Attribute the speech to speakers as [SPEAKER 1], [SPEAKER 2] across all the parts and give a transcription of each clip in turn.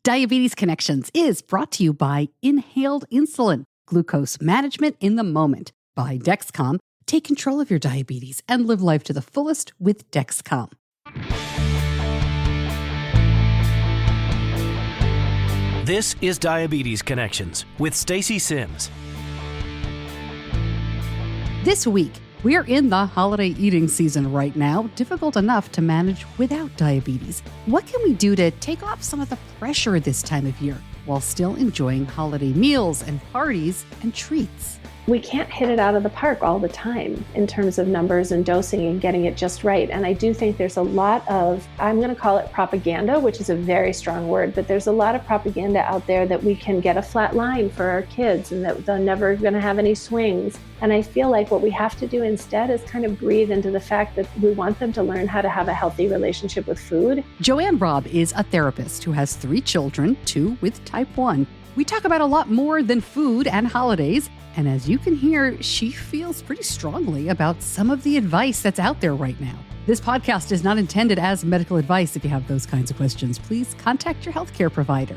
[SPEAKER 1] Diabetes Connections is brought to you by Inhaled Insulin, Glucose Management in the Moment by Dexcom. Take control of your diabetes and live life to the fullest with Dexcom.
[SPEAKER 2] This is Diabetes Connections with Stacey Sims.
[SPEAKER 1] This week, we're in the holiday eating season right now, difficult enough to manage without diabetes. What can we do to take off some of the pressure this time of year while still enjoying holiday meals and parties and treats?
[SPEAKER 3] We can't hit it out of the park all the time in terms of numbers and dosing and getting it just right. And I do think there's a lot of, I'm going to call it propaganda, which is a very strong word, but there's a lot of propaganda out there that we can get a flat line for our kids and that they're never going to have any swings. And I feel like what we have to do instead is kind of breathe into the fact that we want them to learn how to have a healthy relationship with food.
[SPEAKER 1] JoAnne Robb is a therapist who has 3 children, 2 with type 1. We talk about a lot more than food and holidays. And as you can hear, she feels pretty strongly about some of the advice that's out there right now. This podcast is not intended as medical advice. If you have those kinds of questions, please contact your healthcare provider.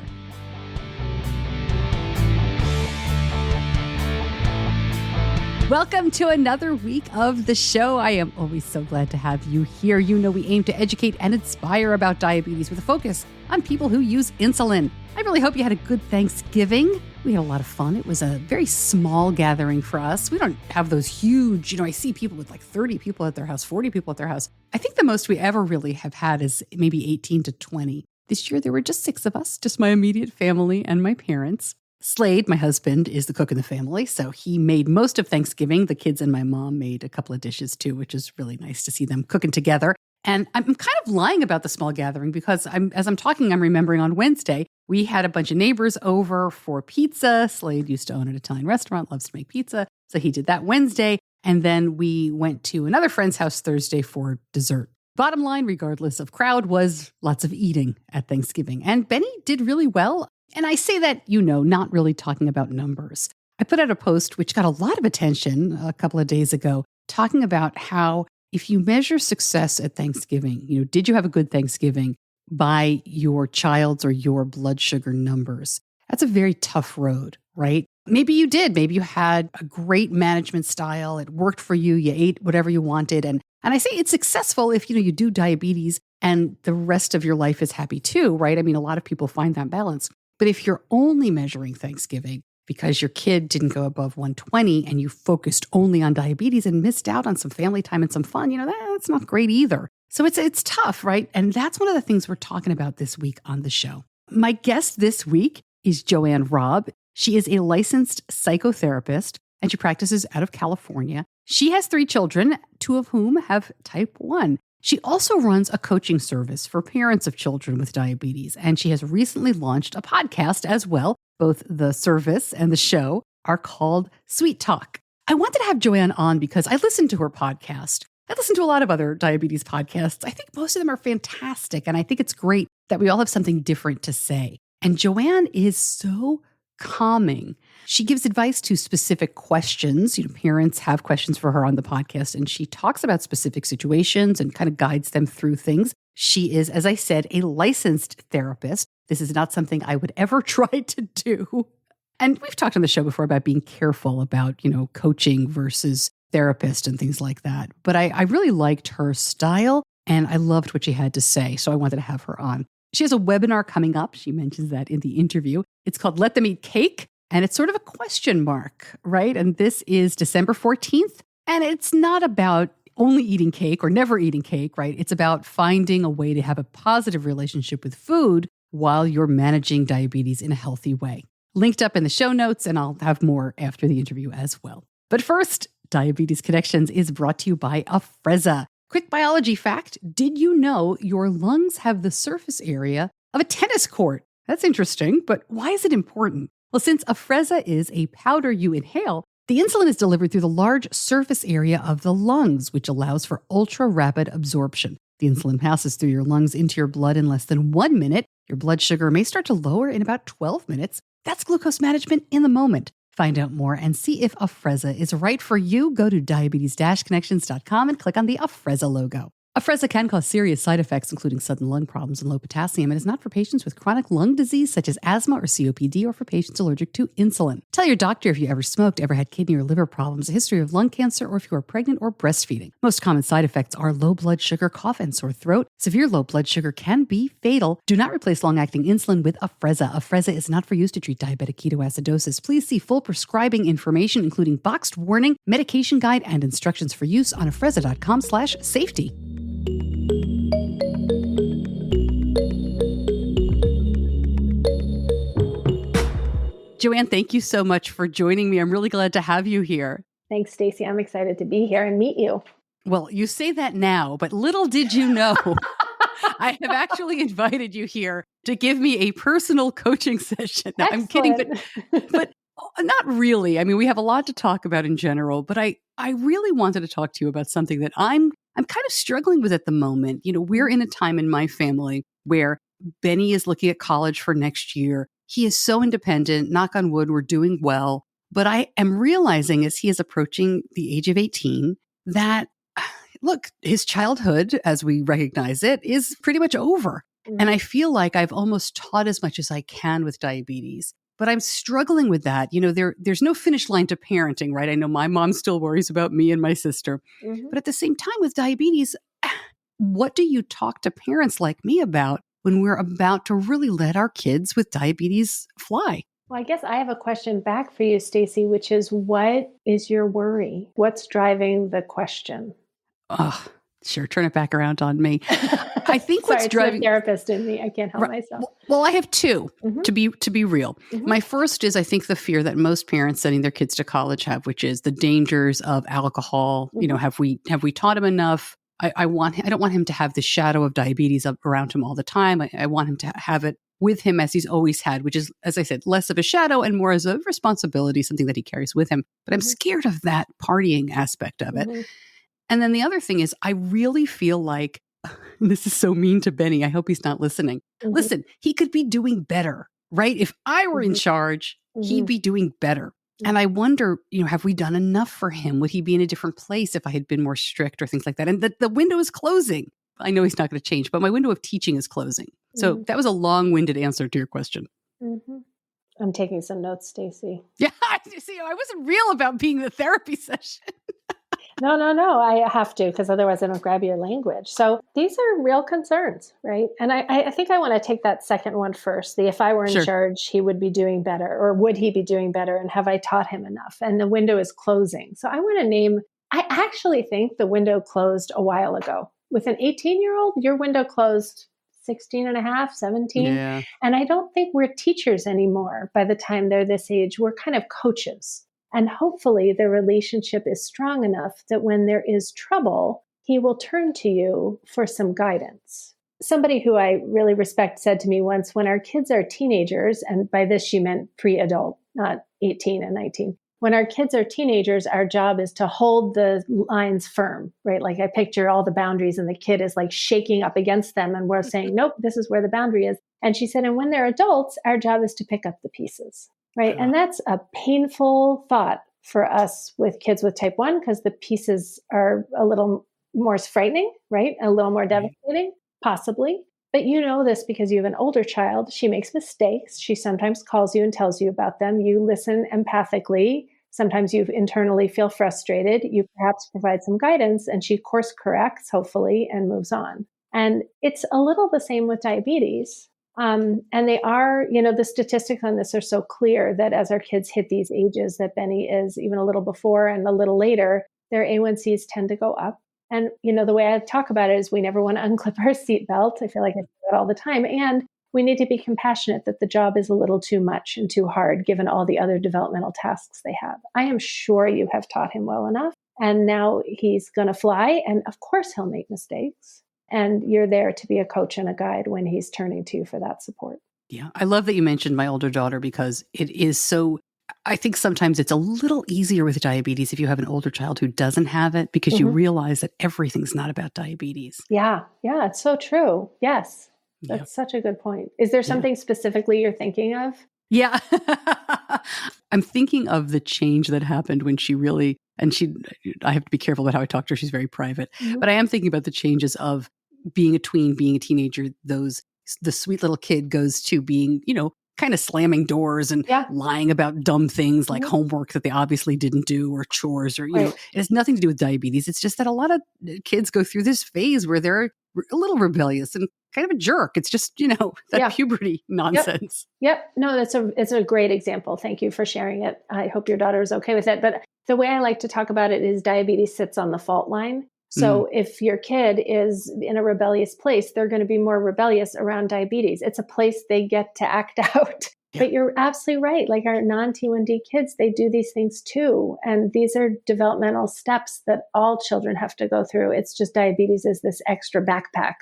[SPEAKER 1] Welcome to another week of the show. I am always so glad to have you here. You know we aim to educate and inspire about diabetes with a focus on people who use insulin. I really hope you had a good Thanksgiving. We had a lot of fun. It was a very small gathering for us. We don't have those huge, I see people with like 30 people at their house, 40 people at their house. I think the most we ever really have had is maybe 18 to 20. This year, there were just 6 of us, just my immediate family and my parents. Slade, my husband, is the cook in the family, so he made most of Thanksgiving. The kids and my mom made a couple of dishes too, which is really nice to see them cooking together. And I'm kind of lying about the small gathering because as I'm talking, I'm remembering on Wednesday, we had a bunch of neighbors over for pizza. Slade used to own an Italian restaurant, loves to make pizza. So he did that Wednesday. And then we went to another friend's house Thursday for dessert. Bottom line, regardless of crowd, was lots of eating at Thanksgiving. And Benny did really well. And I say that, not really talking about numbers. I put out a post which got a lot of attention a couple of days ago, talking about how if you measure success at Thanksgiving, did you have a good Thanksgiving by your child's or your blood sugar numbers? That's a very tough road, right? Maybe you did. Maybe you had a great management style. It worked for you. You ate whatever you wanted. And I say it's successful if, you do diabetes and the rest of your life is happy too, right? I mean, a lot of people find that balance. But if you're only measuring Thanksgiving because your kid didn't go above 120 and you focused only on diabetes and missed out on some family time and some fun, that's not great either. So it's tough, right? And that's one of the things we're talking about this week on the show. My guest this week is JoAnne Robb. She is a licensed psychotherapist and she practices out of California. She has 3 children, 2 of whom have type 1. She also runs a coaching service for parents of children with diabetes, and she has recently launched a podcast as well. Both the service and the show are called Sweet Talk. I wanted to have JoAnne on because I listened to her podcast. I listen to a lot of other diabetes podcasts. I think most of them are fantastic, and I think it's great that we all have something different to say. And JoAnne is so calming. She gives advice to specific questions. Parents have questions for her on the podcast, and she talks about specific situations and kind of guides them through things. She is, as I said, a licensed therapist. This is not something I would ever try to do. And we've talked on the show before about being careful about, coaching versus therapist and things like that. But I really liked her style, and I loved what she had to say, so I wanted to have her on. She has a webinar coming up. She mentions that in the interview. It's called Let Them Eat Cake, and it's sort of a question mark, right? And this is December 14th, and it's not about only eating cake or never eating cake, right? It's about finding a way to have a positive relationship with food while you're managing diabetes in a healthy way. Linked up in the show notes, and I'll have more after the interview as well. But first, Diabetes Connections is brought to you by Afrezza. Quick biology fact, did you know your lungs have the surface area of a tennis court? That's interesting, but why is it important? Well, since Afrezza is a powder you inhale, the insulin is delivered through the large surface area of the lungs, which allows for ultra-rapid absorption. The insulin passes through your lungs into your blood in less than 1 minute. Your blood sugar may start to lower in about 12 minutes. That's glucose management in the moment. Find out more and see if Afrezza is right for you. Go to diabetes-connections.com and click on the Afrezza logo. Afrezza can cause serious side effects, including sudden lung problems and low potassium, and is not for patients with chronic lung disease such as asthma or COPD or for patients allergic to insulin. Tell your doctor if you ever smoked, ever had kidney or liver problems, a history of lung cancer, or if you are pregnant or breastfeeding. Most common side effects are low blood sugar, cough, and sore throat. Severe low blood sugar can be fatal. Do not replace long-acting insulin with Afrezza. Afrezza is not for use to treat diabetic ketoacidosis. Please see full prescribing information, including boxed warning, medication guide, and instructions for use on afrezza.com/safety. JoAnne, thank you so much for joining me. I'm really glad to have you here.
[SPEAKER 3] Thanks, Stacey. I'm excited to be here and meet you.
[SPEAKER 1] Well, you say that now, but little did you know, I have actually invited you here to give me a personal coaching session. No, I'm kidding, but not really. I mean, we have a lot to talk about in general, but I really wanted to talk to you about something that I'm kind of struggling with at the moment. You know, we're in a time in my family where Benny is looking at college for next year. He is so independent. Knock on wood, we're doing well. But I am realizing as he is approaching the age of 18 that, look, his childhood, as we recognize it, is pretty much over. Mm-hmm. And I feel like I've almost taught as much as I can with diabetes. But I'm struggling with that. You know, there's no finish line to parenting, right? I know my mom still worries about me and my sister. Mm-hmm. But at the same time with diabetes, what do you talk to parents like me about when we're about to really let our kids with diabetes fly?
[SPEAKER 3] Well, I guess I have a question back for you, Stacey, which is, what is your worry? What's driving the question?
[SPEAKER 1] Oh, sure. Turn it back around on me. I think
[SPEAKER 3] Sorry,
[SPEAKER 1] what's driving
[SPEAKER 3] the therapist in me. I can't help myself.
[SPEAKER 1] Well, I have two, to be real. Mm-hmm. My first is, I think, the fear that most parents sending their kids to college have, which is the dangers of alcohol. Mm-hmm. You know, have we taught him enough? I don't want him to have the shadow of diabetes up around him all the time. I want him to have it with him as he's always had, which is, as I said, less of a shadow and more as a responsibility, something that he carries with him. But I'm scared of that partying aspect of it. Mm-hmm. And then the other thing is, I really feel like, and this is so mean to Benny, I hope he's not listening. Mm-hmm. Listen, he could be doing better, right? If I were in charge, he'd be doing better. And I wonder, you know, have we done enough for him? Would he be in a different place if I had been more strict or things like that? And the window is closing. I know he's not going to change, but my window of teaching is closing. So that was a long-winded answer to your question.
[SPEAKER 3] Mm-hmm. I'm taking some notes, Stacey.
[SPEAKER 1] Yeah, see, I wasn't real about being the therapy session.
[SPEAKER 3] No. I have to, because otherwise I don't grab your language. So these are real concerns, right? And I think I want to take that second one first. If I were in charge, he would be doing better, or would he be doing better? And have I taught him enough? And the window is closing. So I want to name, I actually think the window closed a while ago. With an 18-year-old, your window closed 16 and a half, 17. Yeah. And I don't think we're teachers anymore by the time they're this age. We're kind of coaches. And hopefully the relationship is strong enough that when there is trouble, he will turn to you for some guidance. Somebody who I really respect said to me once, when our kids are teenagers, and by this she meant pre-adult, not 18 and 19. When our kids are teenagers, our job is to hold the lines firm, right? Like I picture all the boundaries and the kid is like shaking up against them and we're saying, nope, this is where the boundary is. And she said, and when they're adults, our job is to pick up the pieces, right? And that's a painful thought for us with kids with type 1 because the pieces are a little more frightening, right? A little more devastating, possibly. But you know this because you have an older child. She makes mistakes. She sometimes calls you and tells you about them. You listen empathically. Sometimes you internally feel frustrated. You perhaps provide some guidance and she course corrects, hopefully, and moves on. And it's a little the same with diabetes. And they are, you know, the statistics on this are so clear that as our kids hit these ages that Benny is, even a little before and a little later, their A1Cs tend to go up. And, you know, the way I talk about it is we never want to unclip our seatbelt. I feel like I do that all the time. And we need to be compassionate that the job is a little too much and too hard, given all the other developmental tasks they have. I am sure you have taught him well enough. And now he's going to fly. And of course, he'll make mistakes. And you're there to be a coach and a guide when he's turning to you for that support.
[SPEAKER 1] Yeah. I love that you mentioned my older daughter because it is so, I think sometimes it's a little easier with diabetes if you have an older child who doesn't have it because you realize that everything's not about diabetes.
[SPEAKER 3] Yeah. Yeah. It's so true. Yes. That's such a good point. Is there something specifically you're thinking of?
[SPEAKER 1] Yeah. I'm thinking of the change that happened when she really, I have to be careful about how I talk to her. She's very private, but I am thinking about the changes of being a tween, being a teenager. The sweet little kid goes to being, kind of slamming doors and
[SPEAKER 3] Yeah.
[SPEAKER 1] lying about dumb things like homework that they obviously didn't do or chores or, it has nothing to do with diabetes. It's just that a lot of kids go through this phase where they're a little rebellious and kind of a jerk. It's just, that puberty nonsense.
[SPEAKER 3] Yep. No, it's a great example. Thank you for sharing it. I hope your daughter is okay with it. But the way I like to talk about it is diabetes sits on the fault line. So if your kid is in a rebellious place, they're going to be more rebellious around diabetes. It's a place they get to act out. Yeah. But you're absolutely right. Like our non-T1D kids, they do these things too. And these are developmental steps that all children have to go through. It's just diabetes is this extra backpack.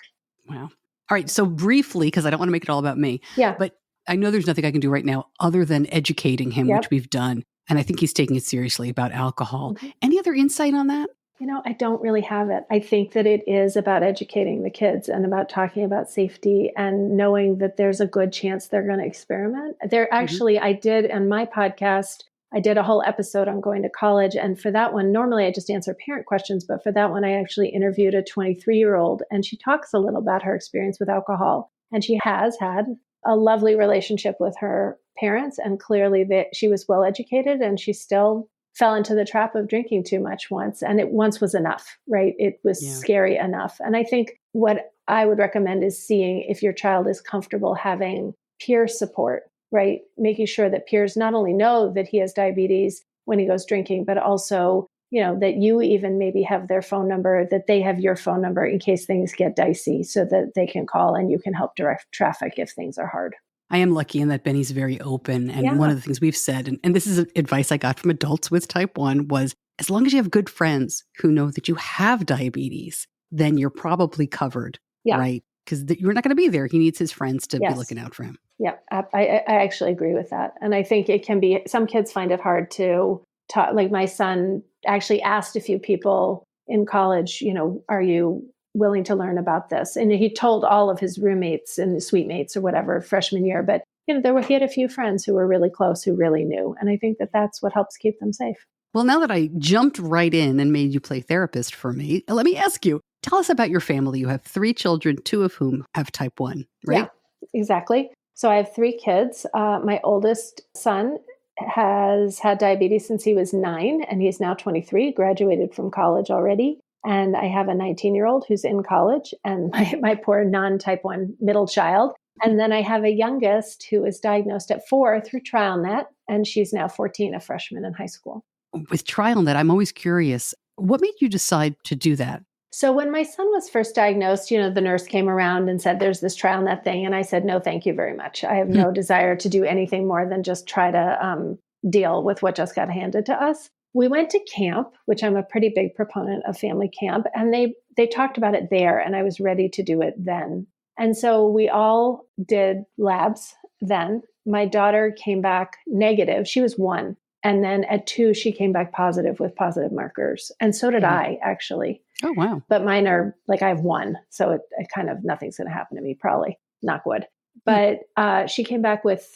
[SPEAKER 1] Wow. All right. So briefly, because I don't want to make it all about me.
[SPEAKER 3] Yeah.
[SPEAKER 1] But I know there's nothing I can do right now other than educating him, which we've done. And I think he's taking it seriously about alcohol. Any other insight on that?
[SPEAKER 3] I don't really have it. I think that it is about educating the kids and about talking about safety and knowing that there's a good chance they're going to experiment. There actually, I did on my podcast, I did a whole episode on going to college. And for that one, normally I just answer parent questions, but for that one, I actually interviewed a 23-year-old and she talks a little about her experience with alcohol. And she has had a lovely relationship with her parents. And clearly that she was well educated and she still fell into the trap of drinking too much once. And it once was enough, right? It was scary enough. And I think what I would recommend is seeing if your child is comfortable having peer support, right? Making sure that peers not only know that he has diabetes when he goes drinking, but also, that you even maybe have their phone number, that they have your phone number in case things get dicey so that they can call and you can help direct traffic if things are hard.
[SPEAKER 1] I am lucky in that Benny's very open. And one of the things we've said, and this is advice I got from adults with type 1, was as long as you have good friends who know that you have diabetes, then you're probably covered, right? Because you're not going to be there. He needs his friends to be looking out for him.
[SPEAKER 3] Yeah, I actually agree with that. And I think it can be, some kids find it hard to talk. Like my son actually asked a few people in college, are you willing to learn about this? And he told all of his roommates and his suite mates or whatever freshman year, but he had a few friends who were really close who really knew. And I think that that's what helps keep them safe.
[SPEAKER 1] Well, now that I jumped right in and made you play therapist for me, let me ask you, tell us about your family. You have 3 children, 2 of whom have type 1, right?
[SPEAKER 3] Yeah, exactly. So I have 3 kids. My oldest son has had diabetes since he was 9 and he's now 23, graduated from college already. And I have a 19-year-old who's in college and my poor non-type 1 middle child. And then I have a youngest who was diagnosed at 4 through TrialNet, and she's now 14, a freshman in high school.
[SPEAKER 1] With TrialNet, I'm always curious, what made you decide to do that?
[SPEAKER 3] So when my son was first diagnosed, the nurse came around and said, there's this TrialNet thing. And I said, no, thank you very much. I have no desire to do anything more than just try to deal with what just got handed to us. We went to camp, which I'm a pretty big proponent of family camp, and they talked about it there, and I was ready to do it then. And so we all did labs then. My daughter came back negative. She was 1. And then at 2, she came back positive with positive markers. And so did I, actually.
[SPEAKER 1] Oh, wow.
[SPEAKER 3] But mine are like, I have 1. So it kind of, nothing's going to happen to me, probably. Knock wood. But she came back with,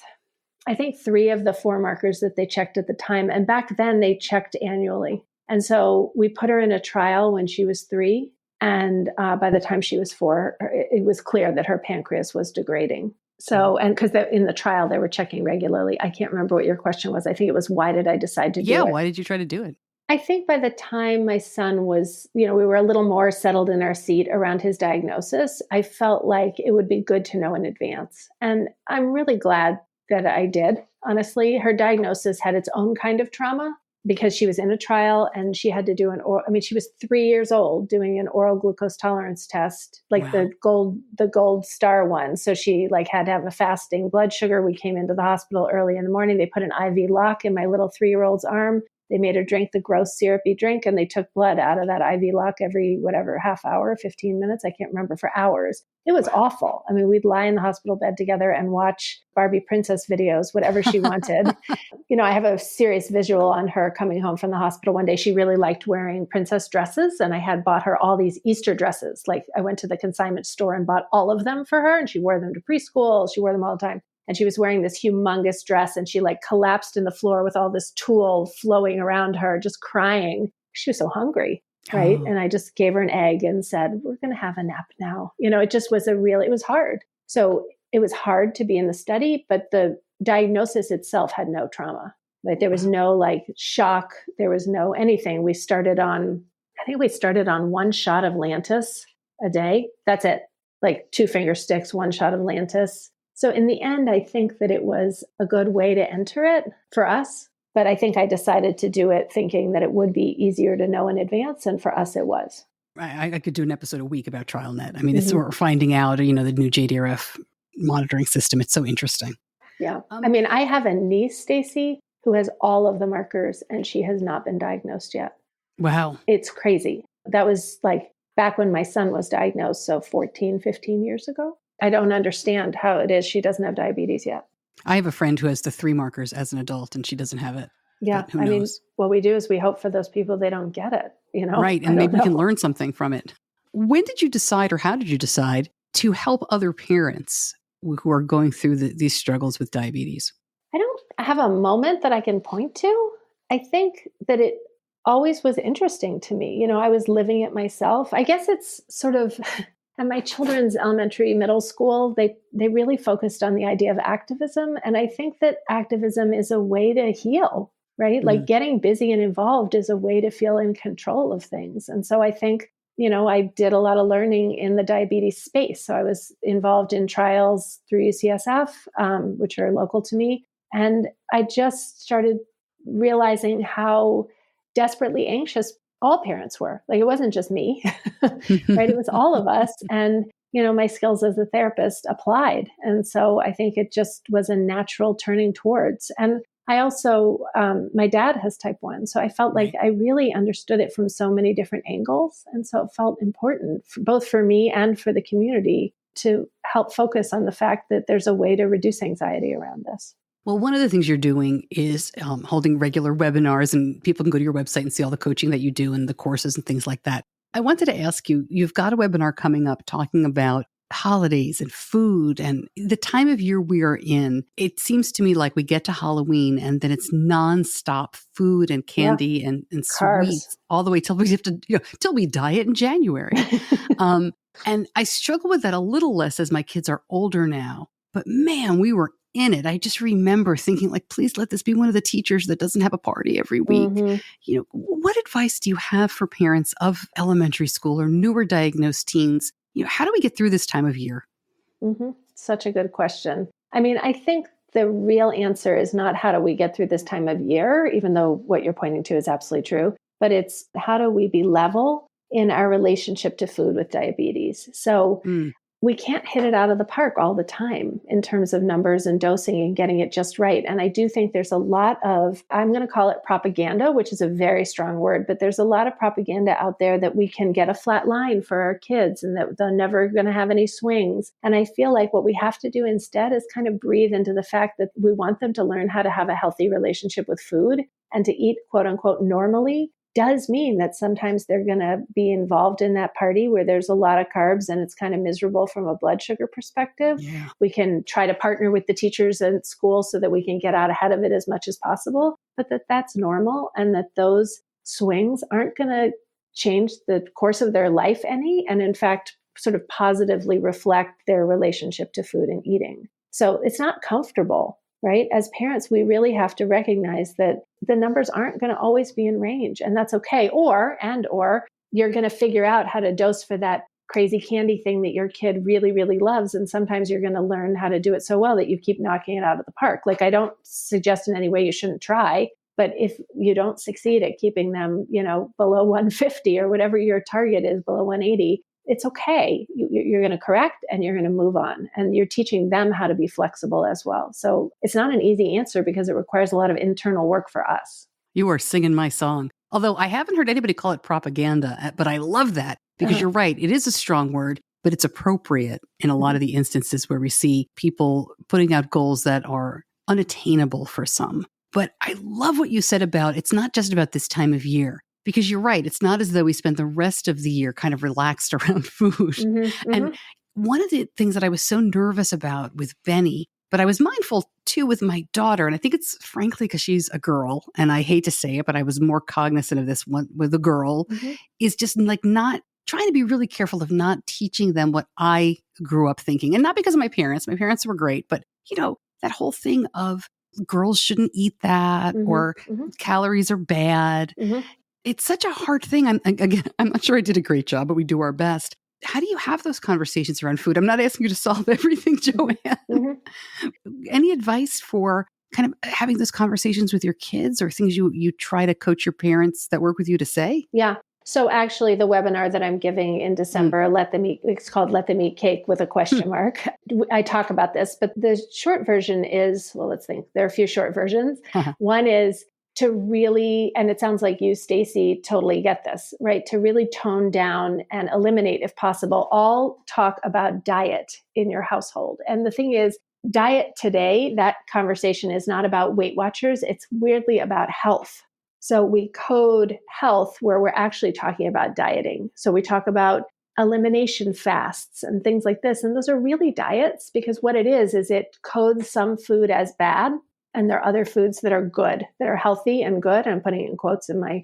[SPEAKER 3] I think, 3 of the 4 markers that they checked at the time. And back then they checked annually. And so we put her in a trial when she was 3. And by the time she was 4, it was clear that her pancreas was degrading. So, and because in the trial, they were checking regularly. I can't remember what your question was. I think it was, why did I decide to do it?
[SPEAKER 1] Yeah, why did you try to do it?
[SPEAKER 3] I think by the time my son was, we were a little more settled in our seat around his diagnosis, I felt like it would be good to know in advance. And I'm really glad that I did. Honestly, her diagnosis had its own kind of trauma because she was in a trial and she had to do she was 3 years old doing an oral glucose tolerance test, like the gold star one. So she had to have a fasting blood sugar. We came into the hospital early in the morning. They put an IV lock in my little 3-year-old's arm. They made her drink the gross syrupy drink and they took blood out of that IV lock every, half hour, 15 minutes. I can't remember, for hours. It was awful. I mean, we'd lie in the hospital bed together and watch Barbie princess videos, whatever she wanted. I have a serious visual on her coming home from the hospital one day. She really liked wearing princess dresses. And I had bought her all these Easter dresses. I went to the consignment store and bought all of them for her. And she wore them to preschool. She wore them all the time. And she was wearing this humongous dress and she like collapsed in the floor with all this tulle flowing around her, just crying. She was so hungry. Right.
[SPEAKER 1] Oh.
[SPEAKER 3] And I just gave her an egg and said, we're going to have a nap now. It just was it was hard. So it was hard to be in the study, but the diagnosis itself had no trauma. Like there was no like shock. There was no anything. I think we started on one shot of Lantus a day. That's it. Like 2 finger sticks, 1 shot of Lantus. So in the end, I think that it was a good way to enter it for us. But I think I decided to do it thinking that it would be easier to know in advance. And for us, it was.
[SPEAKER 1] I could do an episode a week about TrialNet. I mean, it's what we're finding out, the new JDRF monitoring system. It's so interesting.
[SPEAKER 3] Yeah. I have a niece, Stacey, who has all of the markers and she has not been diagnosed yet.
[SPEAKER 1] Wow.
[SPEAKER 3] It's crazy. That was like back when my son was diagnosed. So 14, 15 years ago. I don't understand how it is she doesn't have diabetes yet.
[SPEAKER 1] I have a friend who has the 3 markers as an adult and she doesn't have it.
[SPEAKER 3] Yeah.
[SPEAKER 1] Who knows?
[SPEAKER 3] What we do is we hope for those people they don't get it,
[SPEAKER 1] Right. And maybe we can learn something from it. When did you decide or how did you decide to help other parents who are going through these struggles with diabetes?
[SPEAKER 3] I don't have a moment that I can point to. I think that it always was interesting to me. I was living it myself. I guess it's sort of at my children's elementary, middle school, they really focused on the idea of activism. And I think that activism is a way to heal, right? Like getting busy and involved is a way to feel in control of things. And so I think, I did a lot of learning in the diabetes space. So I was involved in trials through UCSF, which are local to me. And I just started realizing how desperately anxious all parents were. Like it wasn't just me, right? It was all of us. And, my skills as a therapist applied. And so I think it just was a natural turning towards. And I also, my dad has type 1. So I felt like I really understood it from so many different angles. And so it felt important both for me and for the community to help focus on the fact that there's a way to reduce anxiety around this.
[SPEAKER 1] Well, one of the things you're doing is holding regular webinars, and people can go to your website and see all the coaching that you do and the courses and things like that. I wanted to ask you, you've got a webinar coming up talking about holidays and food and the time of year we are in. It seems to me like we get to Halloween and then it's nonstop food and candy and sweets all the way till we have to, till we diet in January. And I struggle with that a little less as my kids are older now. But man, we were in it. I just remember thinking like, please let this be one of the teachers that doesn't have a party every week. What advice do you have for parents of elementary school or newer diagnosed teens? How do we get through this time of year?
[SPEAKER 3] Such a good question. I think the real answer is not how do we get through this time of year, even though what you're pointing to is absolutely true, but it's how do we be level in our relationship to food with diabetes? So we can't hit it out of the park all the time in terms of numbers and dosing and getting it just right. And I do think there's a lot of, I'm going to call it propaganda, which is a very strong word, but there's a lot of propaganda out there that we can get a flat line for our kids and that they're never going to have any swings. And I feel like what we have to do instead is kind of breathe into the fact that we want them to learn how to have a healthy relationship with food and to eat, quote unquote, normally. Does mean that sometimes they're going to be involved in that party where there's a lot of carbs and it's kind of miserable from a blood sugar perspective.
[SPEAKER 1] Yeah.
[SPEAKER 3] We can try to partner with the teachers at school so that we can get out ahead of it as much as possible, but that's normal and that those swings aren't going to change the course of their life any, and in fact, sort of positively reflect their relationship to food and eating. So it's not comfortable. Right? As parents, we really have to recognize that the numbers aren't going to always be in range, and that's okay. Or you're going to figure out how to dose for that crazy candy thing that your kid really, really loves. And sometimes you're going to learn how to do it so well that you keep knocking it out of the park. Like I don't suggest in any way you shouldn't try, but if you don't succeed at keeping them, below 150 or whatever your target is, below 180, it's okay. You're going to correct and you're going to move on. And you're teaching them how to be flexible as well. So it's not an easy answer because it requires a lot of internal work for us.
[SPEAKER 1] You are singing my song. Although I haven't heard anybody call it propaganda, but I love that because you're right. It is a strong word, but it's appropriate in a lot of the instances where we see people putting out goals that are unattainable for some. But I love what you said about it's not just about this time of year. Because you're right. It's not as though we spent the rest of the year kind of relaxed around food. And one of the things that I was so nervous about with Benny, But I was mindful too with my daughter. And I think it's frankly because she's a girl. And I hate to say it, but I was more cognizant of this one with a girl is just like not trying to be really careful of not teaching them what I grew up thinking. And not because of my parents. My parents were great. But, that whole thing of girls shouldn't eat that or calories are bad. It's such a hard thing. I'm not sure I did a great job, but we do our best. How do you have those conversations around food? I'm not asking you to solve everything, JoAnne. Any advice for kind of having those conversations with your kids or things you try to coach your parents that work with you to say?
[SPEAKER 3] Yeah. So actually the webinar that I'm giving in December, it's called Let Them Eat Cake with a question mark. I talk about this, but the short version is, well, let's think. There are a few short versions. One is to really, and it sounds like you, Stacey, totally get this, right? To really tone down and eliminate, if possible, all talk about diet in your household. And the thing is, diet today, that conversation is not about Weight Watchers. It's weirdly about health. So we code health where we're actually talking about dieting. So we talk about elimination fasts and things like this. And those are really diets because what it is it codes some food as bad. And there are other foods that are good, that are healthy and good. I'm putting it in quotes in my,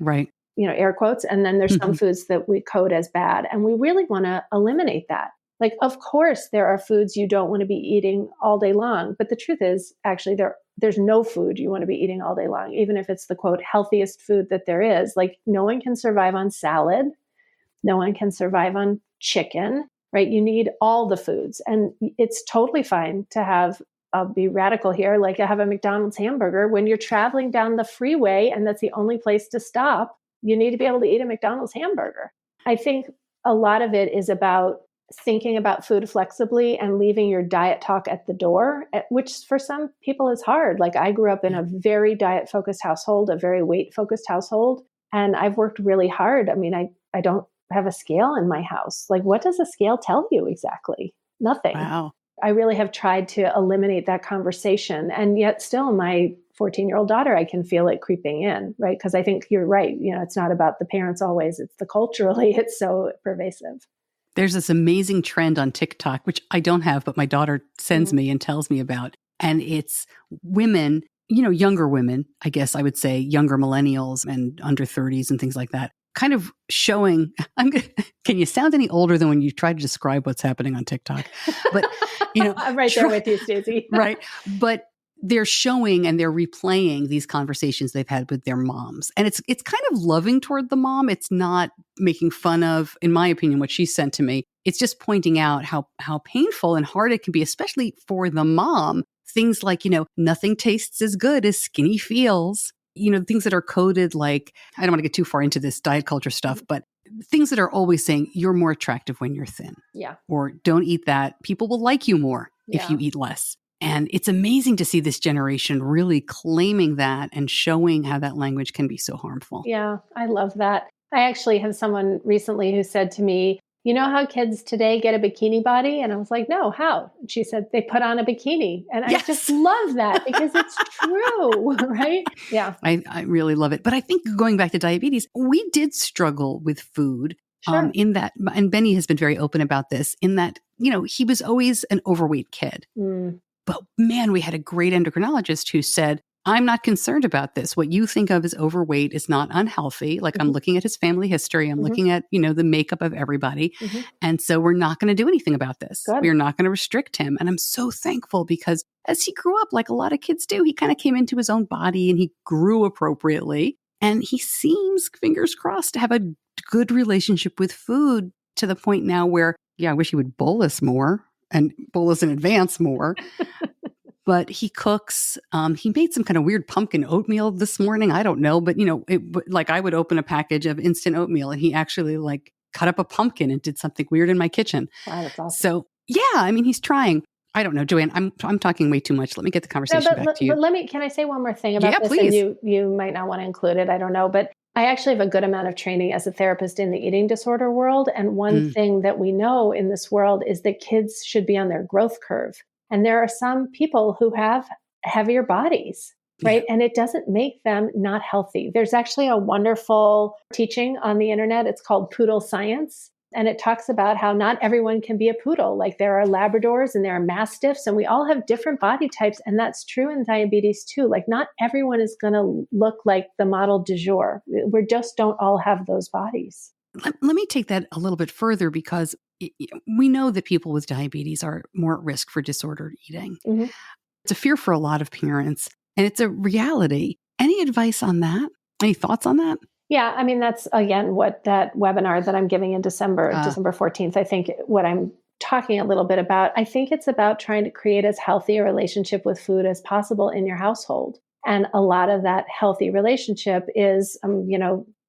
[SPEAKER 3] air quotes. And then there's some foods that we code as bad. And we really want to eliminate that. Like, of course, there are foods you don't want to be eating all day long. But the truth is, actually, there's no food you want to be eating all day long, even if it's the, quote, healthiest food that there is. Like, no one can survive on salad. No one can survive on chicken, right? You need all the foods. And it's totally fine to have, I'll be radical here, like I have a McDonald's hamburger. When you're traveling down the freeway and that's the only place to stop, you need to be able to eat a McDonald's hamburger. I think a lot of it is about thinking about food flexibly and leaving your diet talk at the door, which for some people is hard. Like I grew up in a very diet-focused household, a very weight-focused household, and I've worked really hard. I mean, I don't have a scale in my house. Like, what does a scale tell you exactly? Nothing.
[SPEAKER 1] Wow.
[SPEAKER 3] I really have tried to eliminate that conversation. And yet still my 14-year-old daughter, I can feel it creeping in, right? Because I think you're right. It's not about the parents always. It's the culturally, it's so pervasive.
[SPEAKER 1] There's this amazing trend on TikTok, which I don't have, but my daughter sends me and tells me about. And it's women, younger women, I guess I would say younger millennials and under 30s and things like that, kind of showing, can you sound any older than when you try to describe what's happening on TikTok? But,
[SPEAKER 3] I'm right there with you, Stacey.
[SPEAKER 1] Right. But they're showing and they're replaying these conversations they've had with their moms. And it's kind of loving toward the mom. It's not making fun of, in my opinion, what she sent to me. It's just pointing out how painful and hard it can be, especially for the mom. Things like, nothing tastes as good as skinny feels. Things that are coded like, I don't want to get too far into this diet culture stuff, but things that are always saying you're more attractive when you're thin.
[SPEAKER 3] Yeah.
[SPEAKER 1] Or don't eat that. People will like you more if you eat less. And it's amazing to see this generation really claiming that and showing how that language can be so harmful.
[SPEAKER 3] Yeah, I love that. I actually have someone recently who said to me, you know how kids today get a bikini body? And I was like, no, how? And she said, they put on a bikini. And I just love that because it's true, right? Yeah.
[SPEAKER 1] I really love it. But I think going back to diabetes, we did struggle with food.
[SPEAKER 3] Sure.
[SPEAKER 1] In that, and Benny has been very open about this, in that, he was always an overweight kid. But man, we had a great endocrinologist who said, I'm not concerned about this. What you think of as overweight is not unhealthy. Like I'm looking at his family history. I'm looking at, the makeup of everybody. And so we're not going to do anything about this.
[SPEAKER 3] Good.
[SPEAKER 1] We're not going to restrict him. And I'm so thankful because as he grew up, like a lot of kids do, he kind of came into his own body and he grew appropriately. And he seems, fingers crossed, to have a good relationship with food to the point now where, I wish he would bolus more and bolus in advance more. But he cooks. He made some kind of weird pumpkin oatmeal this morning. I don't know. But, like I would open a package of instant oatmeal and he actually like cut up a pumpkin and did something weird in my kitchen.
[SPEAKER 3] Wow, that's awesome.
[SPEAKER 1] So, he's trying. I don't know, JoAnne, I'm talking way too much. Let me get the conversation back to you.
[SPEAKER 3] But can I say one more thing about this?
[SPEAKER 1] Please.
[SPEAKER 3] And you might not want to include it. I don't know. But I actually have a good amount of training as a therapist in the eating disorder world. And one thing that we know in this world is that kids should be on their growth curve. And there are some people who have heavier bodies, right? And it doesn't make them not healthy. There's actually a wonderful teaching on the internet. It's called Poodle Science. And it talks about how not everyone can be a poodle. Like there are Labradors and there are Mastiffs, and we all have different body types. And that's true in diabetes too. Like not everyone is going to look like the model du jour. We just don't all have those bodies.
[SPEAKER 1] Let me take that a little bit further because we know that people with diabetes are more at risk for disordered eating.
[SPEAKER 3] Mm-hmm.
[SPEAKER 1] It's a fear for a lot of parents, and it's a reality. Any advice on that? Any thoughts on that?
[SPEAKER 3] Yeah, I mean, that's, again, what that webinar that I'm giving in December 14th, I think what I'm talking a little bit about, I think it's about trying to create as healthy a relationship with food as possible in your household. And a lot of that healthy relationship is,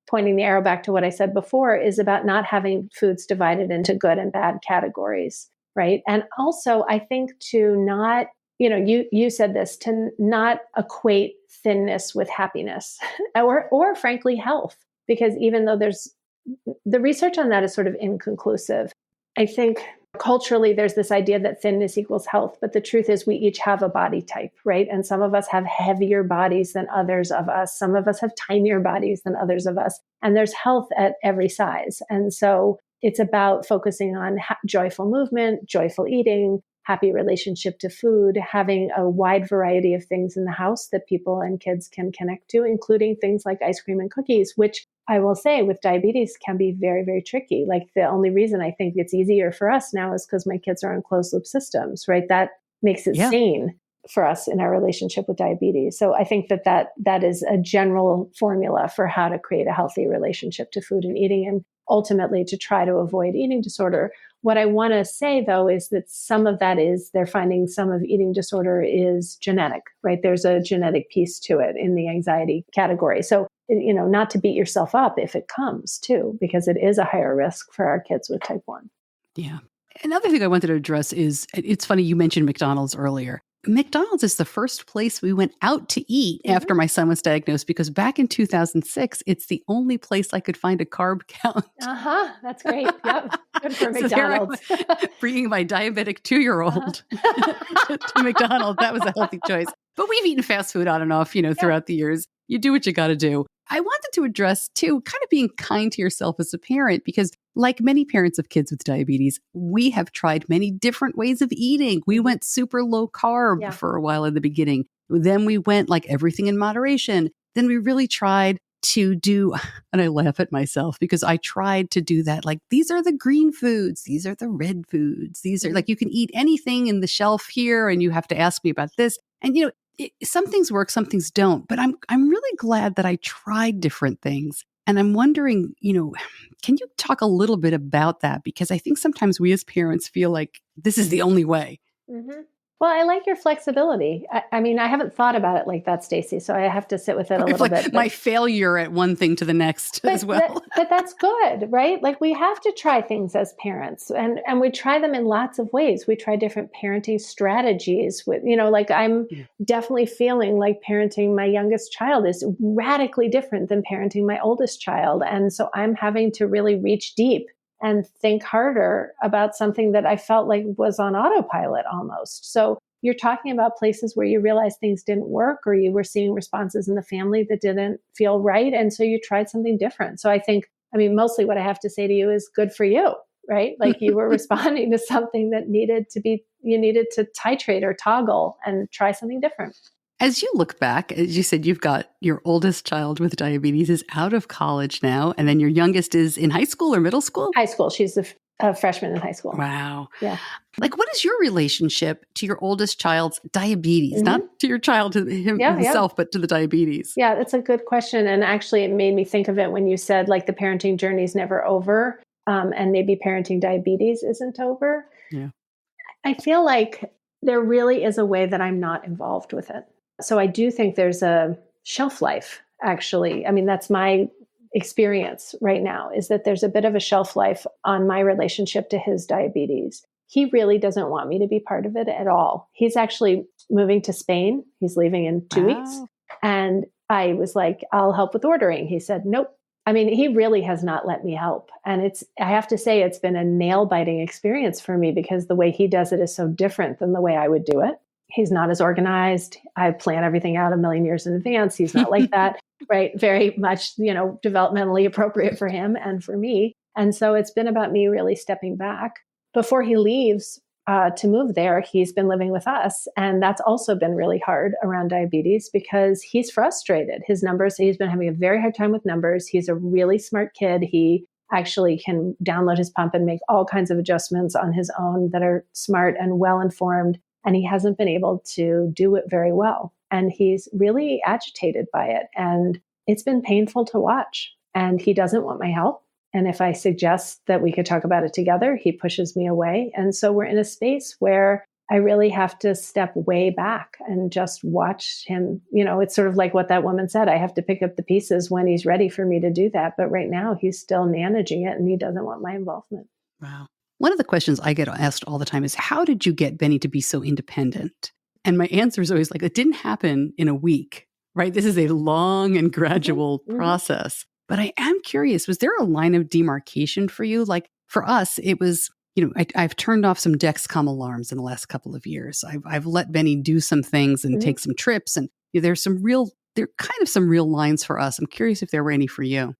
[SPEAKER 3] pointing the arrow back to what I said before, is about not having foods divided into good and bad categories, right? And also, I think to not, you said this, to not equate thinness with happiness or frankly, health, because even though the research on that is sort of inconclusive, I think culturally there's this idea that thinness equals health, but the truth is we each have a body type, right? And some of us have heavier bodies than others of us. Some of us have tinier bodies than others of us. And there's health at every size. And so it's about focusing on joyful movement, joyful eating, happy relationship to food, having a wide variety of things in the house that people and kids can connect to, including things like ice cream and cookies, which I will say with diabetes can be very, very tricky. Like the only reason I think it's easier for us now is because my kids are on closed loop systems, right? That makes it sane for us in our relationship with diabetes. So I think that is a general formula for how to create a healthy relationship to food and eating, and ultimately to try to avoid eating disorder. What I want to say, though, is that some of that is they're finding some of eating disorder is genetic, right? There's a genetic piece to it in the anxiety category. So, not to beat yourself up if it comes too, because it is a higher risk for our kids with type 1.
[SPEAKER 1] Yeah. Another thing I wanted to address is, it's funny, you mentioned McDonald's earlier. McDonald's is the first place we went out to eat after my son was diagnosed, because back in 2006, it's the only place I could find a carb count.
[SPEAKER 3] That's great. Yep. Good for
[SPEAKER 1] So
[SPEAKER 3] McDonald's.
[SPEAKER 1] Bringing my diabetic 2-year-old to McDonald's. That was a healthy choice. But we've eaten fast food on and off, throughout the years. You do what you got to do. I wanted to address, too, kind of being kind to yourself as a parent, because like many parents of kids with diabetes, we have tried many different ways of eating. We went super low carb for a while in the beginning. Then we went like everything in moderation. Then we really tried to do, and I laugh at myself because I tried to do that. Like, these are the green foods. These are the red foods. These are like, you can eat anything in the shelf here and you have to ask me about this. And, some things work, some things don't, but I'm really glad that I tried different things. And I'm wondering, can you talk a little bit about that? Because I think sometimes we as parents feel like this is the only way.
[SPEAKER 3] Mm-hmm. Well, I like your flexibility. I mean, I haven't thought about it like that, Stacey, so I have to sit with it a little bit.
[SPEAKER 1] My failure at one thing to the next as well.
[SPEAKER 3] But that's good, right? Like we have to try things as parents, and we try them in lots of ways. We try different parenting strategies with, like I'm definitely feeling like parenting my youngest child is radically different than parenting my oldest child. And so I'm having to really reach deep and think harder about something that I felt like was on autopilot almost. So you're talking about places where you realized things didn't work, or you were seeing responses in the family that didn't feel right. And so you tried something different. So I think, mostly what I have to say to you is good for you, right? Like you were responding to something that you needed to titrate or toggle and try something different.
[SPEAKER 1] As you look back, as you said, you've got your oldest child with diabetes is out of college now, and then your youngest is in high school or middle school?
[SPEAKER 3] High school. She's a freshman in high school.
[SPEAKER 1] Wow.
[SPEAKER 3] Yeah.
[SPEAKER 1] Like, what is your relationship to your oldest child's diabetes? Not to your child, to himself, but to the diabetes?
[SPEAKER 3] Yeah, that's a good question. And actually, it made me think of it when you said, like, the parenting journey is never over, and maybe parenting diabetes isn't over.
[SPEAKER 1] Yeah.
[SPEAKER 3] I feel like there really is a way that I'm not involved with it. So I do think there's a shelf life, actually. That's my experience right now, is that there's a bit of a shelf life on my relationship to his diabetes. He really doesn't want me to be part of it at all. He's actually moving to Spain. He's leaving in 2 weeks. And I was like, I'll help with ordering. He said, nope. He really has not let me help. And I have to say, it's been a nail-biting experience for me, because the way he does it is so different than the way I would do it. He's not as organized. I plan everything out a million years in advance. He's not like that, right? Very much, developmentally appropriate for him and for me. And so it's been about me really stepping back. Before he leaves to move there, he's been living with us. And that's also been really hard around diabetes because he's frustrated. His numbers, he's been having a very hard time with numbers. He's a really smart kid. He actually can download his pump and make all kinds of adjustments on his own that are smart and well-informed. And he hasn't been able to do it very well. And he's really agitated by it. And it's been painful to watch. And he doesn't want my help. And if I suggest that we could talk about it together, he pushes me away. And so we're in a space where I really have to step way back and just watch him. You know, it's sort of like what that woman said. I have to pick up the pieces when he's ready for me to do that. But right now he's still managing it and he doesn't want my involvement.
[SPEAKER 1] Wow. One of the questions I get asked all the time is, how did you get Benny to be so independent? And my answer is always like, it didn't happen in a week, right? This is a long and gradual process. But I am curious, was there a line of demarcation for you? Like for us, it was, you know, I've turned off some Dexcom alarms in the last couple of years. I've let Benny do some things and take some trips. And you know, there are kind of some real lines for us. I'm curious if there were any for you.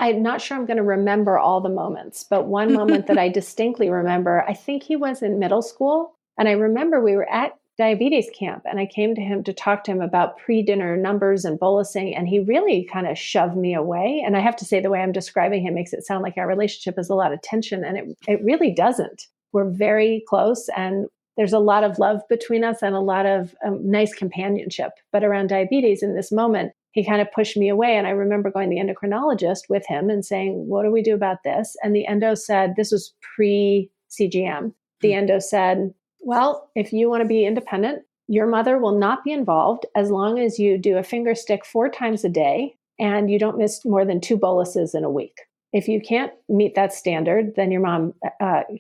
[SPEAKER 3] I'm not sure I'm going to remember all the moments, but one moment that I distinctly remember, I think he was in middle school. And I remember we were at diabetes camp and I came to him to talk to him about pre-dinner numbers and bolusing. And he really kind of shoved me away. And I have to say, the way I'm describing him makes it sound like our relationship is a lot of tension. And it really doesn't. We're very close and there's a lot of love between us and a lot of nice companionship. But around diabetes in this moment, he kind of pushed me away. And I remember going to the endocrinologist with him and saying, what do we do about this? And the endo said, this was pre-CGM. The endo said, well, if you want to be independent, your mother will not be involved as long as you do a finger stick 4 times a day and you don't miss more than 2 boluses in a week. If you can't meet that standard, then your mom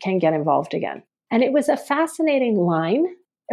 [SPEAKER 3] can get involved again. And it was a fascinating line.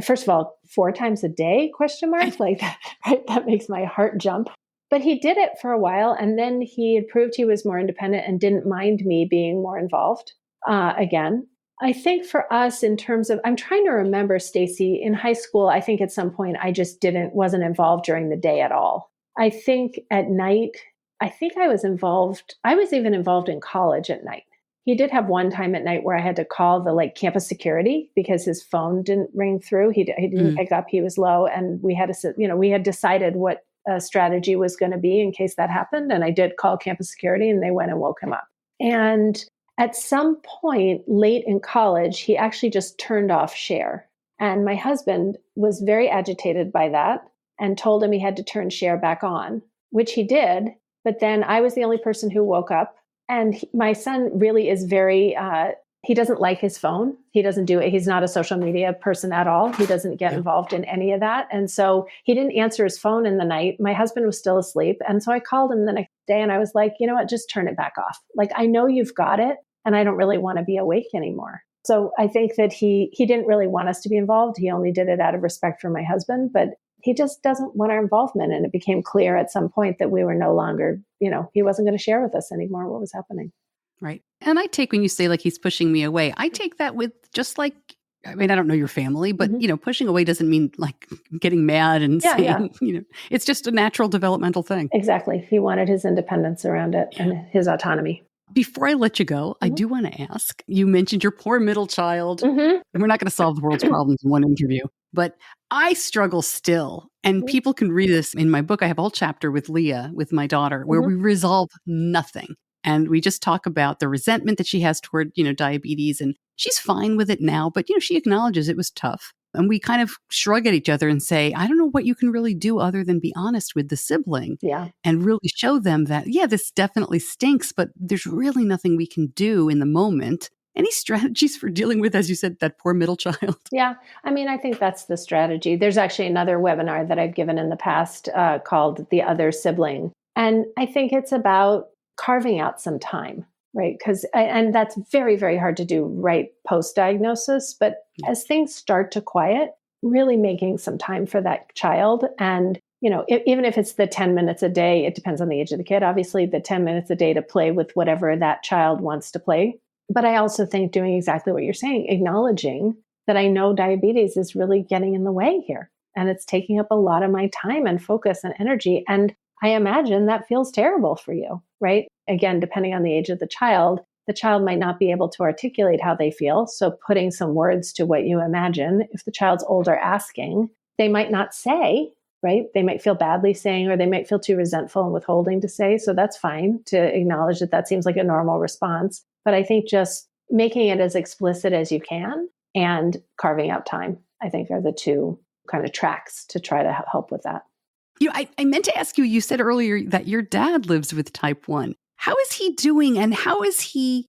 [SPEAKER 3] First of all, 4 times a day, ? Like that, right? That makes my heart jump. But he did it for a while. And then he had proved he was more independent and didn't mind me being more involved again. I think for us in terms of, I'm trying to remember, Stacey, in high school, I think at some point I just wasn't involved during the day at all. I think at night, I think I was involved. I was even involved in college at night. He did have one time at night where I had to call the campus security because his phone didn't ring through. He didn't pick up. He was low. And we had we had decided what strategy was going to be in case that happened. And I did call campus security and they went and woke him up. And at some point late in college, he actually just turned off Share. And my husband was very agitated by that and told him he had to turn Share back on, which he did. But then I was the only person who woke up. And my son really is very, he doesn't like his phone. He doesn't do it. He's not a social media person at all. He doesn't get involved in any of that. And so he didn't answer his phone in the night. My husband was still asleep. And so I called him the next day and I was like, you know what, just turn it back off. Like, I know you've got it. And I don't really want to be awake anymore. So I think that he didn't really want us to be involved. He only did it out of respect for my husband, but he just doesn't want our involvement. And it became clear at some point that we were no longer, he wasn't going to share with us anymore what was happening.
[SPEAKER 1] Right. And I take when you say like he's pushing me away, I take that with just like, I mean, I don't know your family, but, pushing away doesn't mean like getting mad and saying, it's just a natural developmental thing.
[SPEAKER 3] Exactly. He wanted his independence around it and his autonomy.
[SPEAKER 1] Before I let you go, I do want to ask, you mentioned your poor middle child, and we're not going to solve the world's problems in one interview, but I struggle still. And people can read this in my book. I have a whole chapter with Leah, with my daughter, where we resolve nothing. And we just talk about the resentment that she has toward, diabetes. And she's fine with it now, but, she acknowledges it was tough. And we kind of shrug at each other and say, I don't know what you can really do other than be honest with the sibling and really show them that, this definitely stinks, but there's really nothing we can do in the moment. Any strategies for dealing with, as you said, that poor middle child?
[SPEAKER 3] Yeah. I mean, I think that's the strategy. There's actually another webinar that I've given in the past called The Other Sibling. And I think it's about carving out some time. Right. And that's very, very hard to do right post-diagnosis. But as things start to quiet, really making some time for that child. And, even if it's the 10 minutes a day, it depends on the age of the kid, obviously, the 10 minutes a day to play with whatever that child wants to play. But I also think doing exactly what you're saying, acknowledging that I know diabetes is really getting in the way here. And it's taking up a lot of my time and focus and energy. And I imagine that feels terrible for you, right? again, depending on the age of the child might not be able to articulate how they feel. So putting some words to what you imagine, if the child's older asking, they might not say, right? They might feel badly saying, or they might feel too resentful and withholding to say. So that's fine to acknowledge that seems like a normal response. But I think just making it as explicit as you can and carving out time, I think are the two kind of tracks to try to help with that.
[SPEAKER 1] I meant to ask you, you said earlier that your dad lives with type 1. How is he doing, and how has he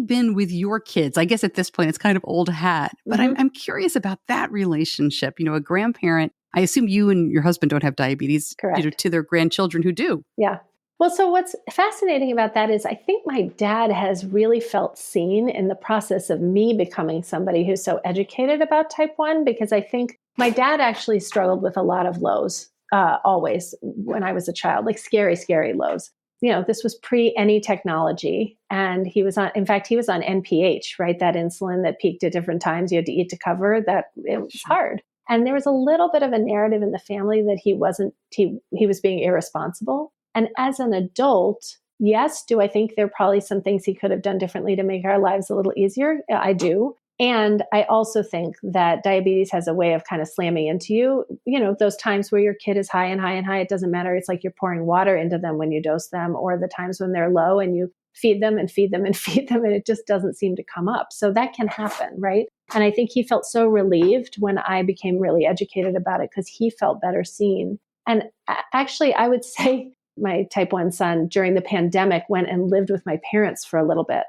[SPEAKER 1] been with your kids? I guess at this point it's kind of old hat, but I'm curious about that relationship. A grandparent, I assume you and your husband don't have diabetes,
[SPEAKER 3] correct,
[SPEAKER 1] to their grandchildren who do.
[SPEAKER 3] Yeah. Well, so what's fascinating about that is I think my dad has really felt seen in the process of me becoming somebody who's so educated about type 1, because I think my dad actually struggled with a lot of lows always when I was a child, like scary, scary lows. This was pre any technology. And he was on NPH, right? That insulin that peaked at different times. You had to eat to cover that. It was hard. And there was a little bit of a narrative in the family that he was being irresponsible. And as an adult, yes, do I think there are probably some things he could have done differently to make our lives a little easier? I do. And I also think that diabetes has a way of kind of slamming into you. Those times where your kid is high and high and high, it doesn't matter. It's like you're pouring water into them when you dose them, or the times when they're low and you feed them and feed them and feed them, and it just doesn't seem to come up. So that can happen, right? And I think he felt so relieved when I became really educated about it, because he felt better seen. And actually, I would say my type 1 son during the pandemic went and lived with my parents for a little bit.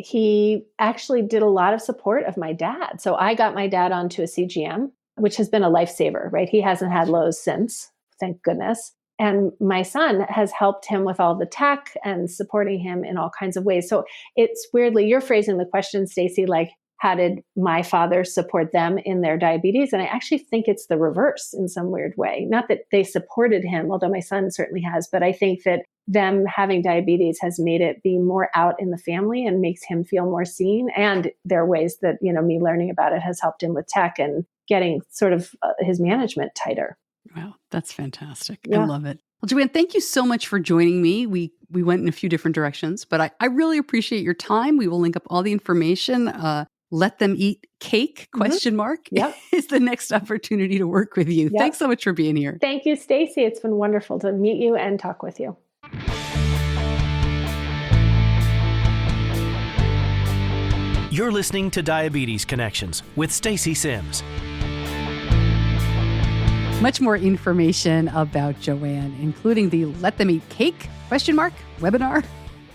[SPEAKER 3] He actually did a lot of support of my dad. So I got my dad onto a CGM, which has been a lifesaver, right? He hasn't had lows since, thank goodness. And my son has helped him with all the tech and supporting him in all kinds of ways. So it's weirdly, you're phrasing the question, Stacey, like, how did my father support them in their diabetes? And I actually think it's the reverse in some weird way. Not that they supported him, although my son certainly has, but I think that them having diabetes has made it be more out in the family and makes him feel more seen. And there are ways that, me learning about it has helped him with tech and getting sort of his management tighter.
[SPEAKER 1] Wow, that's fantastic.
[SPEAKER 3] Yeah.
[SPEAKER 1] I love it. Well, JoAnne, thank you so much for joining me. We went in a few different directions, but I really appreciate your time. We will link up all the information. Let them eat cake, ?
[SPEAKER 3] Yep.
[SPEAKER 1] Is the next opportunity to work with you.
[SPEAKER 3] Yep.
[SPEAKER 1] Thanks so much for being here.
[SPEAKER 3] Thank you, Stacey. It's been wonderful to meet you and talk with you.
[SPEAKER 2] You're listening to Diabetes Connections with Stacey Sims.
[SPEAKER 1] Much more information about JoAnne, including the Let Them Eat Cake ? Webinar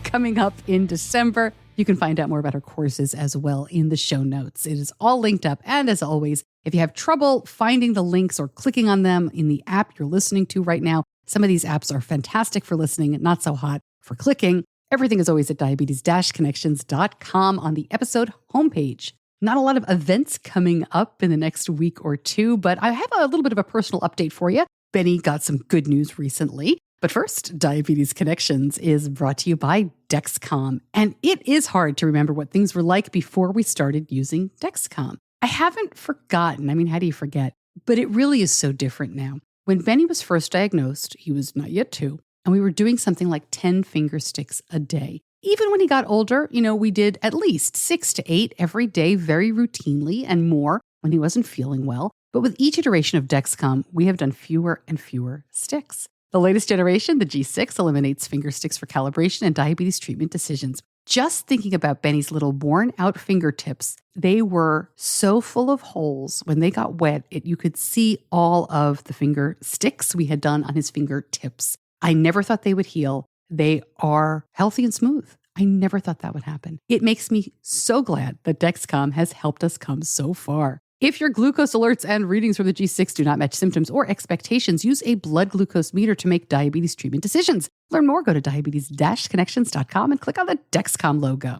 [SPEAKER 1] coming up in December. You can find out more about her courses as well in the show notes. It is all linked up. And as always, if you have trouble finding the links or clicking on them in the app you're listening to right now, some of these apps are fantastic for listening and not so hot for clicking. Everything is always at diabetes-connections.com on the episode homepage. Not a lot of events coming up in the next week or two, but I have a little bit of a personal update for you. Benny got some good news recently. But first, Diabetes Connections is brought to you by Dexcom. And it is hard to remember what things were like before we started using Dexcom. I haven't forgotten. I mean, how do you forget? But it really is so different now. When Benny was first diagnosed, he was not yet 2, and we were doing something like 10 finger sticks a day. Even when he got older, we did at least 6 to 8 every day, very routinely, and more when he wasn't feeling well. But with each iteration of Dexcom, we have done fewer and fewer sticks. The latest generation, the G6, eliminates finger sticks for calibration and diabetes treatment decisions. Just thinking about Benny's little worn-out fingertips, they were so full of holes. When they got wet, you could see all of the finger sticks we had done on his fingertips. I never thought they would heal. They are healthy and smooth. I never thought that would happen. It makes me so glad that Dexcom has helped us come so far. If your glucose alerts and readings from the G6 do not match symptoms or expectations, use a blood glucose meter to make diabetes treatment decisions. Learn more, go to diabetes-connections.com and click on the Dexcom logo.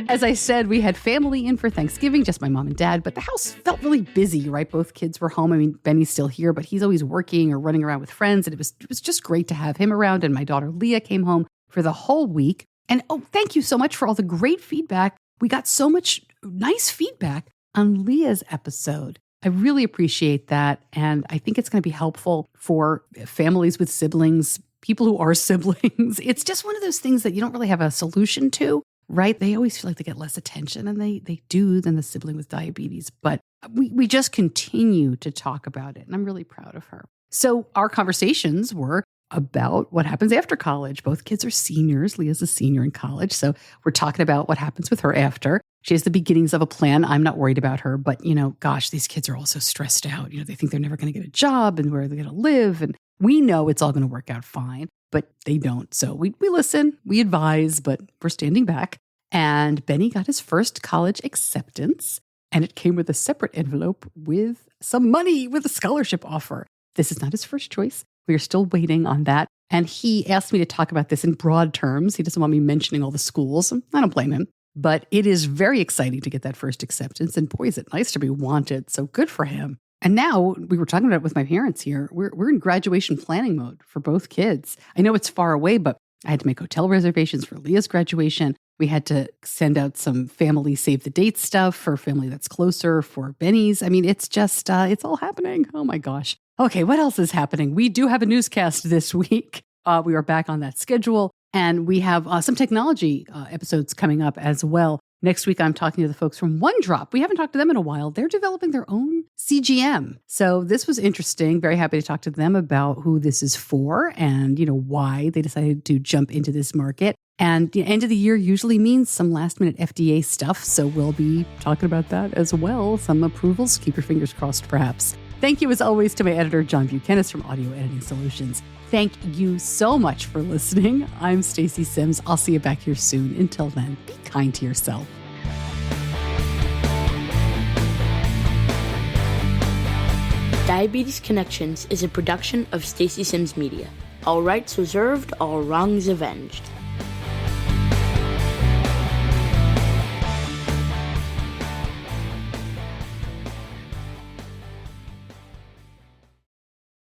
[SPEAKER 1] As I said, we had family in for Thanksgiving, just my mom and dad, but the house felt really busy, right? Both kids were home. I mean, Benny's still here, but he's always working or running around with friends, and it was just great to have him around, and my daughter Leah came home for the whole week. And thank you so much for all the great feedback. We got so much nice feedback on Leah's episode. I really appreciate that. And I think it's going to be helpful for families with siblings, people who are siblings. It's just one of those things that you don't really have a solution to, right? They always feel like they get less attention, and they do than the sibling with diabetes. But we just continue to talk about it, and I'm really proud of her. So our conversations were about what happens after college. Both kids are seniors. Leah's a senior in college. So we're talking about what happens with her after. She has the beginnings of a plan. I'm not worried about her, but gosh, these kids are all so stressed out. They think they're never going to get a job and where they're going to live. And we know it's all going to work out fine, but they don't. So we listen, we advise, but we're standing back. And Benny got his first college acceptance, and it came with a separate envelope with some money, with a scholarship offer. This is not his first choice. We are still waiting on that. And he asked me to talk about this in broad terms. He doesn't want me mentioning all the schools. I don't blame him. But it is very exciting to get that first acceptance. And boy, is it nice to be wanted. So good for him. And now, we were talking about it with my parents here. We're in graduation planning mode for both kids. I know it's far away, but I had to make hotel reservations for Leah's graduation. We had to send out some family save the date stuff for family that's closer for Benny's. I mean, it's just, it's all happening. Oh my gosh. Okay, what else is happening? We do have a newscast this week. We are back on that schedule, and we have some technology episodes coming up as well. Next week, I'm talking to the folks from OneDrop. We haven't talked to them in a while. They're developing their own CGM. So this was interesting. Very happy to talk to them about who this is for and, why they decided to jump into this market. And the end of the year usually means some last-minute FDA stuff, so we'll be talking about that as well. Some approvals. Keep your fingers crossed, perhaps. Thank you, as always, to my editor, John Buchanan from Audio Editing Solutions. Thank you so much for listening. I'm Stacey Sims. I'll see you back here soon. Until then, be kind to yourself.
[SPEAKER 4] Diabetes Connections is a production of Stacey Sims Media. All rights reserved, all wrongs avenged.